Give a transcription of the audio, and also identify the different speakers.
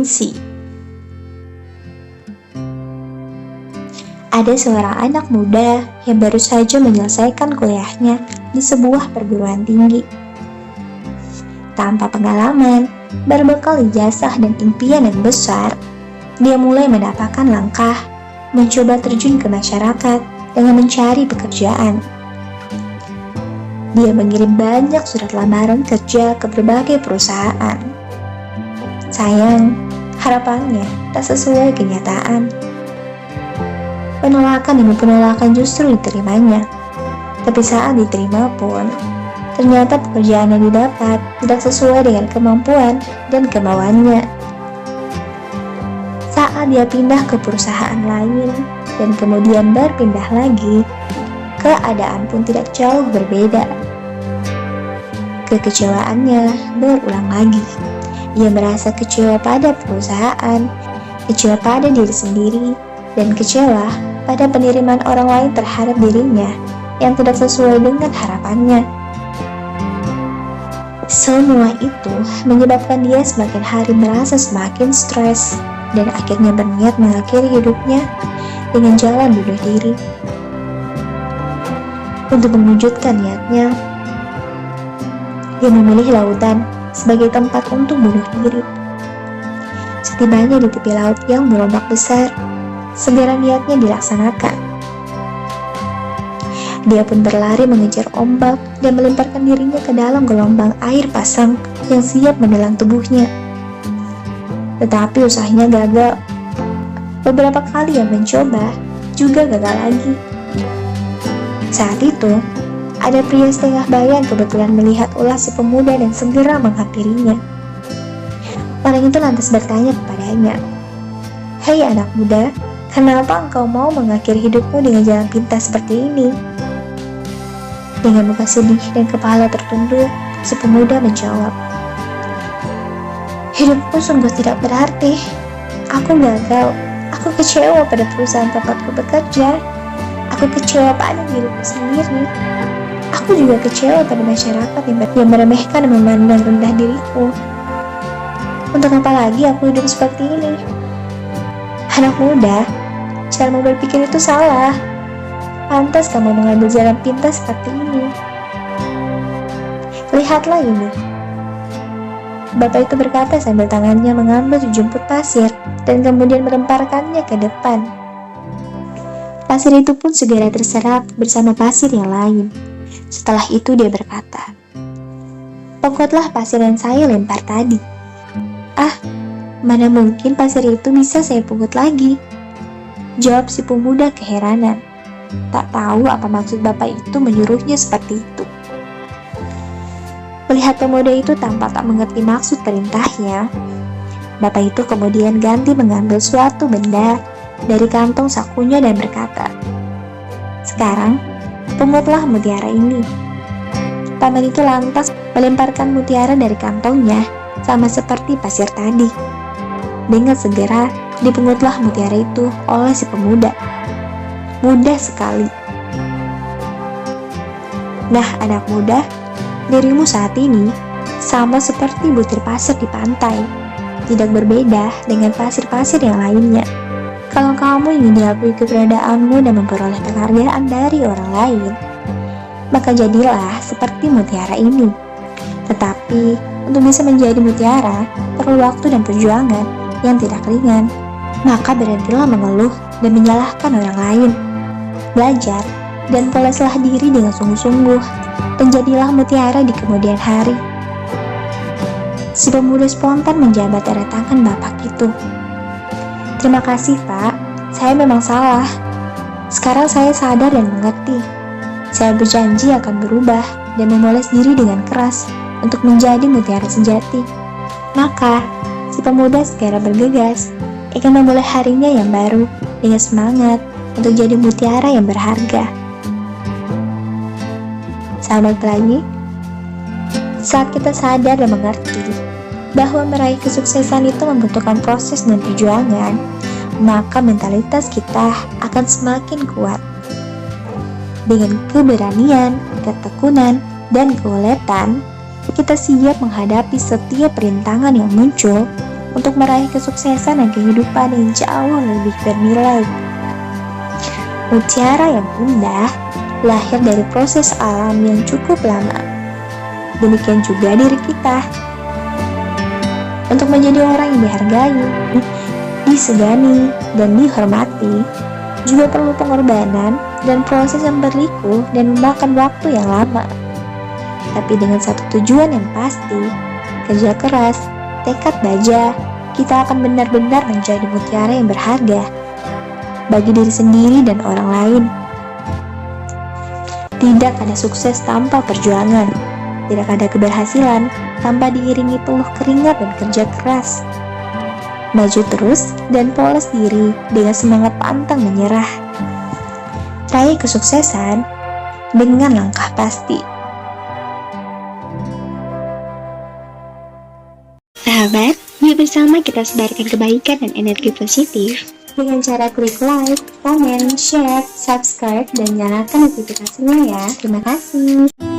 Speaker 1: misi. Ada seorang anak muda yang baru saja menyelesaikan kuliahnya di sebuah perguruan tinggi. Tanpa pengalaman, berbekal ijazah dan impian yang besar, dia mulai mendapatkan langkah mencoba terjun ke masyarakat dengan mencari pekerjaan. Dia mengirim banyak surat lamaran kerja ke berbagai perusahaan. Sayang, harapannya tak sesuai kenyataan. Penolakan demi penolakan justru diterimanya. Tapi saat diterima pun, ternyata pekerjaan yang didapat tidak sesuai dengan kemampuan dan kemauannya. Saat dia pindah ke perusahaan lain dan kemudian berpindah lagi, keadaan pun tidak jauh berbeda. Kekecewaannya berulang lagi. Ia merasa kecewa pada perusahaan, kecewa pada diri sendiri, dan kecewa pada penerimaan orang lain terhadap dirinya yang tidak sesuai dengan harapannya. Semua itu menyebabkan dia semakin hari merasa semakin stres dan akhirnya berniat mengakhiri hidupnya dengan jalan bunuh diri. Untuk mewujudkan niatnya, dia memilih lautan sebagai tempat untuk bunuh diri. Setibanya di tepi laut yang berombak besar, segera niatnya dilaksanakan. Dia pun berlari mengejar ombak dan melemparkan dirinya ke dalam gelombang air pasang yang siap menelan tubuhnya. Tetapi usahanya gagal. Beberapa kali yang mencoba juga gagal lagi. Saat itu, ada pria setengah bayan kebetulan melihat ulah si pemuda dan segera menghampirinya. Orang itu lantas bertanya kepadanya, "Hei anak muda, kenapa engkau mau mengakhiri hidupmu dengan jalan pintas seperti ini?" Dengan muka sedih dan kepala tertunduk, si pemuda menjawab, "Hidupku sungguh tidak berarti. Aku gagal. Aku kecewa pada perusahaan tempatku bekerja. Aku kecewa pada diriku sendiri. Aku juga kecewa pada masyarakat yang meremehkan dan memandang rendah diriku. Untuk apa lagi aku hidup seperti ini? Anak muda, caramu berpikir itu salah. Pantas kamu mengambil jalan pintas seperti ini. Lihatlah ini." Bapak itu berkata sambil tangannya mengambil sejumput pasir dan kemudian melemparkannya ke depan. Pasir itu pun segera terserap bersama pasir yang lain. Setelah itu dia berkata, "Pokoklah pasir yang saya lempar tadi." "Ah, mana mungkin pasir itu bisa saya pungut lagi?" jawab si pemuda keheranan. Tak tahu apa maksud bapak itu menyuruhnya seperti itu. Melihat pemuda itu tampak tak mengerti maksud perintahnya, bapak itu kemudian ganti mengambil suatu benda dari kantong sakunya dan berkata, "Sekarang, pungutlah mutiara ini." Paman itu lantas melemparkan mutiara dari kantongnya sama seperti pasir tadi. Dengan segera dipungutlah mutiara itu oleh si pemuda. Mudah sekali. Nah, anak muda, dirimu saat ini sama seperti butir pasir di pantai, tidak berbeda dengan pasir-pasir yang lainnya. Kalau kamu ingin diakui keberadaanmu dan memperoleh penghargaan dari orang lain, maka jadilah seperti mutiara ini. Tetapi, untuk bisa menjadi mutiara, perlu waktu dan perjuangan yang tidak ringan. Maka berhentilah mengeluh dan menyalahkan orang lain. Belajar dan poleslah diri dengan sungguh-sungguh, dan jadilah mutiara di kemudian hari. Si pemuda spontan menjabat erat tangan bapak itu. "Terima kasih, Pak. Saya memang salah. Sekarang saya sadar dan mengerti. Saya berjanji akan berubah dan memoles diri dengan keras untuk menjadi mutiara sejati." Maka, si pemuda segera bergegas, ingin memulai harinya yang baru dengan semangat untuk jadi mutiara yang berharga. Sahabat pelayi, saat kita sadar dan mengerti bahwa meraih kesuksesan itu membutuhkan proses dan perjuangan, maka mentalitas kita akan semakin kuat. Dengan keberanian, ketekunan, dan keuletan, kita siap menghadapi setiap rintangan yang muncul untuk meraih kesuksesan dan kehidupan yang jauh lebih bernilai. Mutiara yang indah lahir dari proses alam yang cukup lama. Demikian juga diri kita. Untuk menjadi orang yang dihargai, disegani, dan dihormati, juga perlu pengorbanan dan proses yang berliku dan memakan waktu yang lama. Tapi dengan satu tujuan yang pasti, kerja keras, tekad baja, kita akan benar-benar menjadi mutiara yang berharga bagi diri sendiri dan orang lain. Tidak ada sukses tanpa perjuangan. Tidak ada keberhasilan tanpa diiringi peluh keringat dan kerja keras. Maju terus dan poles diri dengan semangat pantang menyerah. Raih kesuksesan dengan langkah pasti.
Speaker 2: Sahabat, yuk bersama kita sebarkan kebaikan dan energi positif
Speaker 1: Dengan cara klik like, komen, share, subscribe, dan nyalakan notifikasinya ya. Terima kasih.